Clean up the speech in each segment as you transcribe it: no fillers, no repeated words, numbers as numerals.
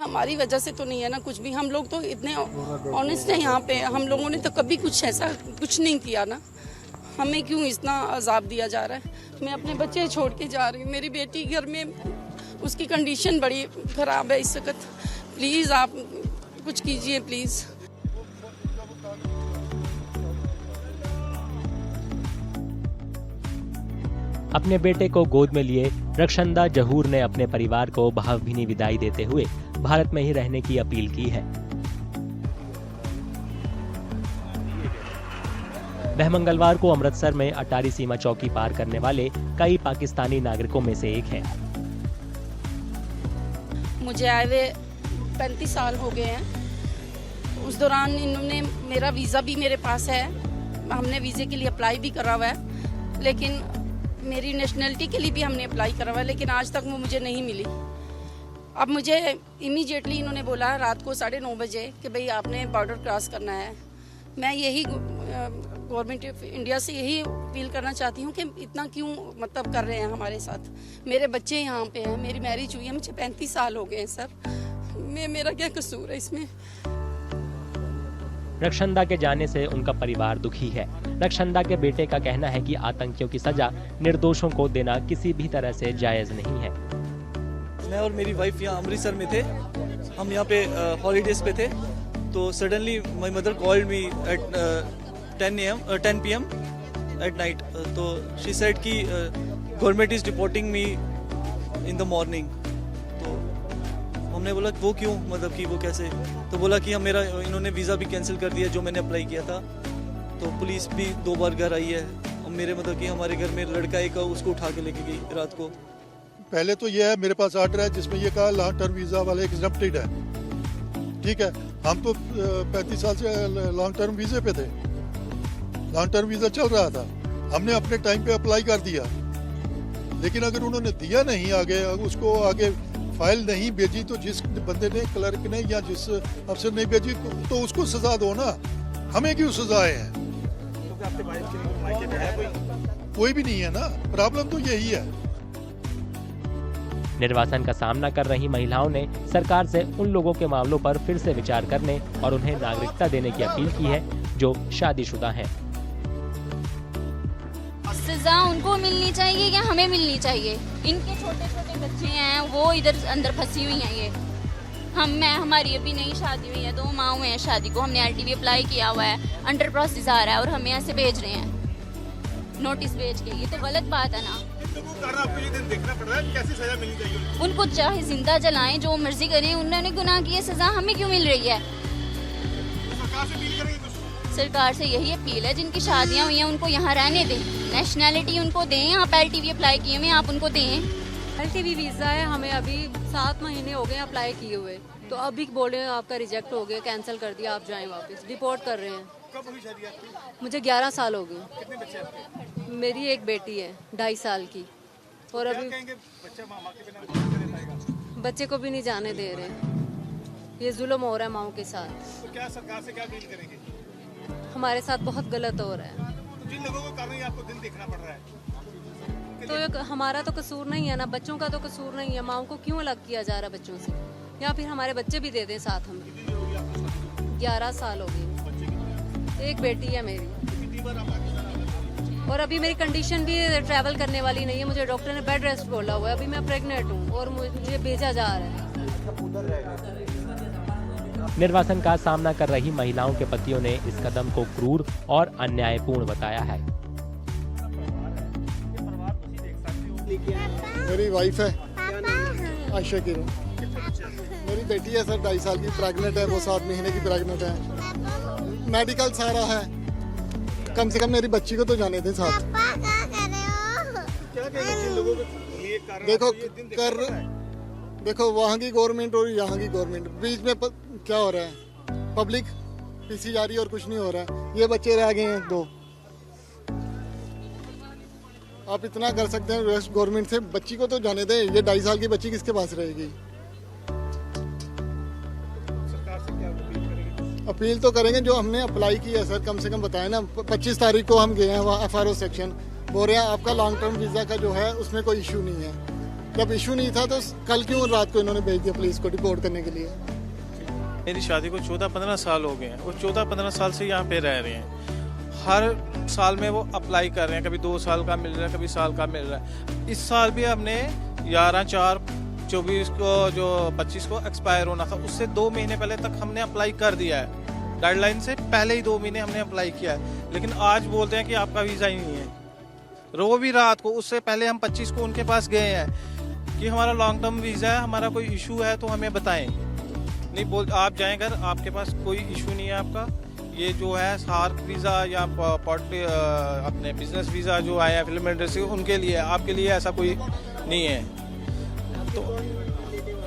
हमारी वजह से तो नहीं है ना कुछ भी, हम लोग तो इतने ऑनेस्ट हैं यहाँ पे, हम लोगों ने तो कभी कुछ ऐसा कुछ नहीं किया ना, हमें क्यों इतना अजाब दिया जा रहा है। मैं अपने बच्चे छोड़ के जा रही हूँ, मेरी बेटी घर में, उसकी कंडीशन बड़ी ख़राब है इस वक्त, प्लीज़ आप कुछ कीजिए प्लीज़। अपने बेटे को गोद में लिए रक्षंदा जहूर ने अपने परिवार को भावभीनी विदाई देते हुए भारत में ही रहने की अपील की है। वह मंगलवार को अमृतसर में अटारी सीमा चौकी पार करने वाले कई पाकिस्तानी नागरिकों में से एक है। मुझे आए हुए 35 साल हो गए हैं। उस दौरान इन्होंने, मेरा वीज़ा भी मेरे पास है, हमने वीज़े के लिए अप्लाई भी करा हुआ है, लेकिन मेरी नेशनलिटी के लिए भी हमने अप्लाई करा हुआ है, लेकिन आज तक वो मुझे नहीं मिली। अब मुझे इमीडिएटली इन्होंने बोला रात को 9:30 बजे कि भाई आपने बॉर्डर क्रॉस करना है। मैं यही गवर्नमेंट ऑफ इंडिया से यही अपील करना चाहती हूँ कि इतना क्यों मतलब कर रहे हैं हमारे साथ। मेरे बच्चे यहाँ पे हैं, मेरी मैरिज हुई है, मुझे 35 साल हो गए हैं सर, मेरा क्या कसूर है इसमें। रक्षंदा के जाने से उनका परिवार दुखी है। रक्षंदा के बेटे का कहना है कि आतंकियों की सजा निर्दोषों को देना किसी भी तरह से जायज नहीं है। मैं और मेरी वाइफ यहाँ अमृतसर में थे, हम यहाँ पे हॉलीडेज पे थे, तो suddenly my mother called me at 10 PM at night, तो शी सेड कि government is deporting me in the morning. तो हमने बोला वो क्यों, मतलब कि वो कैसे, तो बोला कि हम मेरा इन्होंने वीज़ा भी कैंसिल कर दिया जो मैंने अप्लाई किया था। तो पुलिस भी 2 बार घर आई है, और मेरे मतलब कि हमारे घर में लड़का एक उसको उठा के लेके गई रात को। पहले तो ये है, मेरे पास ऑर्डर है जिसमें ये कहा लॉन्ग टर्म वीज़ा वाले एग्जम्प्टेड है, ठीक है। हम तो 35 साल से लॉन्ग टर्म वीज़े पे थे, लॉन्ग टर्म वीज़ा चल रहा था, हमने अपने टाइम पे अप्लाई कर दिया, लेकिन अगर उन्होंने दिया नहीं आगे, उसको आगे फाइल नहीं भेजी, तो जिस बंदे ने, क्लर्क ने या जिस अफसर ने भेजी तो उसको सजा दो ना, हमें क्यों सजाएं हैं। तो आपके वाइफ के लिए मायके में है कोई भी नहीं है ना, प्रॉब्लम तो यही है। निर्वासन का सामना कर रही महिलाओं ने सरकार से उन लोगों के मामलों पर फिर से विचार करने और उन्हें नागरिकता देने की अपील की है जो शादीशुदा हैं। सजा उनको मिलनी चाहिए या हमें मिलनी चाहिए? इनके छोटे छोटे बच्चे हैं, वो इधर अंदर फंसी हुई हैं। ये हमारी अभी नई शादी हुई है, 2 माह हुए हैं शादी को, हमने LTV अप्लाई किया हुआ है, अंडर प्रोसेस आ रहा है और हमें ऐसे भेज रहे हैं नोटिस भेज के। ये तो गलत बात है ना। देखना पड़ रहा है, कैसी सजा मिलनी चाहिए उनको? चाहे जिंदा जलाएं, जो मर्जी करें, उन्होंने गुनाह किए, सजा हमें क्यों मिल रही है? सरकार से अपील करेंगे सरकार से यही अपील है, जिनकी शादियां हुई हैं उनको यहाँ रहने दें, नेशनैलिटी उनको दें। आप LTV अप्लाई किए हुए, आप उनको दें। LTV वीज़ा है, हमें अभी 7 महीने हो गए अप्लाई किए हुए, तो अभी बोल रहे हैं आपका रिजेक्ट हो गया, कैंसिल कर दिया, आप जाएं वापस, डिपोर्ट कर रहे हैं। कब हुई शादी आपकी? मुझे 11 साल हो गए। कितने बच्चे आपके? मेरी एक बेटी है 2.5 साल की, और अभी बच्चा माँ के बिना बच्चे को भी नहीं जाने दे रहे। ये जुल्म हो रहा है माओ के साथ। तो क्या सरकार से क्या अपील करेंगे? हमारे साथ बहुत गलत हो रहा है। तो जिन लोगों को कारण आपको दिन देखना पड़ रहा है, तो ये हमारा तो कसूर नहीं है ना, बच्चों का तो कसूर नहीं है, माओ को क्यों अलग किया जा रहा है बच्चों से, या फिर हमारे बच्चे भी दे दें साथ हमें। 11 साल हो गए, एक बेटी है मेरी, और अभी मेरी कंडीशन भी ट्रैवल करने वाली नहीं है, मुझे डॉक्टर ने बेड रेस्ट बोला हुआ है, अभी मैं प्रेग्नेंट हूँ और मुझे भेजा जा रहा है। निर्वासन का सामना कर रही महिलाओं के पतियों ने इस कदम को क्रूर और अन्यायपूर्ण बताया है। मेरी वाइफ है आयशा कीरो, मेरी बेटी है सर 2.5 साल की, प्रेग्नेंट है, वो 7 महीने की प्रेग्नेंट है, मेडिकल सारा है, कम से कम मेरी बच्ची को तो जाने दें साथ। देखो वहाँ की गवर्नमेंट और यहाँ की गवर्नमेंट बीच में क्या हो रहा है, पब्लिक पीछे जा रही है और कुछ नहीं हो रहा है। ये बच्चे रह गए हैं 2, आप इतना कर सकते हैं गवर्नमेंट से, बच्ची को तो जाने दें। ये 2.5 साल की बच्ची किसके पास रहेगी? सरकार से क्या अपील करेंगे? अपील तो करेंगे, जो हमने अप्लाई किया सर, कम से कम बताएं ना। 25 तारीख को हम गए हैं वहाँ FRO सेक्शन, बोल रहे हैं आपका लॉन्ग टर्म वीज़ा का जो है उसमें कोई इशू नहीं है। जब इशू नहीं था तो कल क्यों रात को इन्होंने भेज दिया पुलिस को डिपोर्ट करने के लिए? मेरी शादी को 14-15 साल हो गए हैं और 14-15 साल से यहाँ पे रह रहे हैं। हर साल में वो अप्लाई कर रहे हैं, कभी 2 साल का मिल रहा है, कभी साल का मिल रहा है। इस साल भी हमने 11/4/24 को जो 25 को एक्सपायर होना था, उससे 2 महीने पहले तक हमने अप्लाई कर दिया है। डेडलाइन से पहले ही 2 महीने हमने अप्लाई किया है, लेकिन आज बोलते हैं कि आपका वीज़ा ही नहीं है। रो भी रात को, उससे पहले हम 25 को उनके पास गए हैं कि हमारा लॉन्ग टर्म वीज़ा है, हमारा कोई इशू है तो हमें बताएं। नहीं बोल, आप जाएं घर, आपके पास कोई इशू नहीं है आपका। ये जो है सार्क वीज़ा या अपने बिजनेस वीज़ा जो आए हैं फिल्म इंडस्ट्री, उनके लिए, आपके लिए ऐसा कोई नहीं है। तो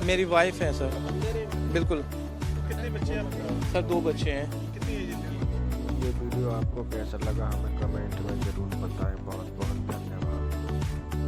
मेरी वाइफ है सर। बिल्कुल। कितने बच्चे हैं? सर 2 बच्चे हैं। कितनी एज है इनकी? ये वीडियो आपको कैसा लगा हमें कमेंट में ज़रूर बताएं। बहुत बहुत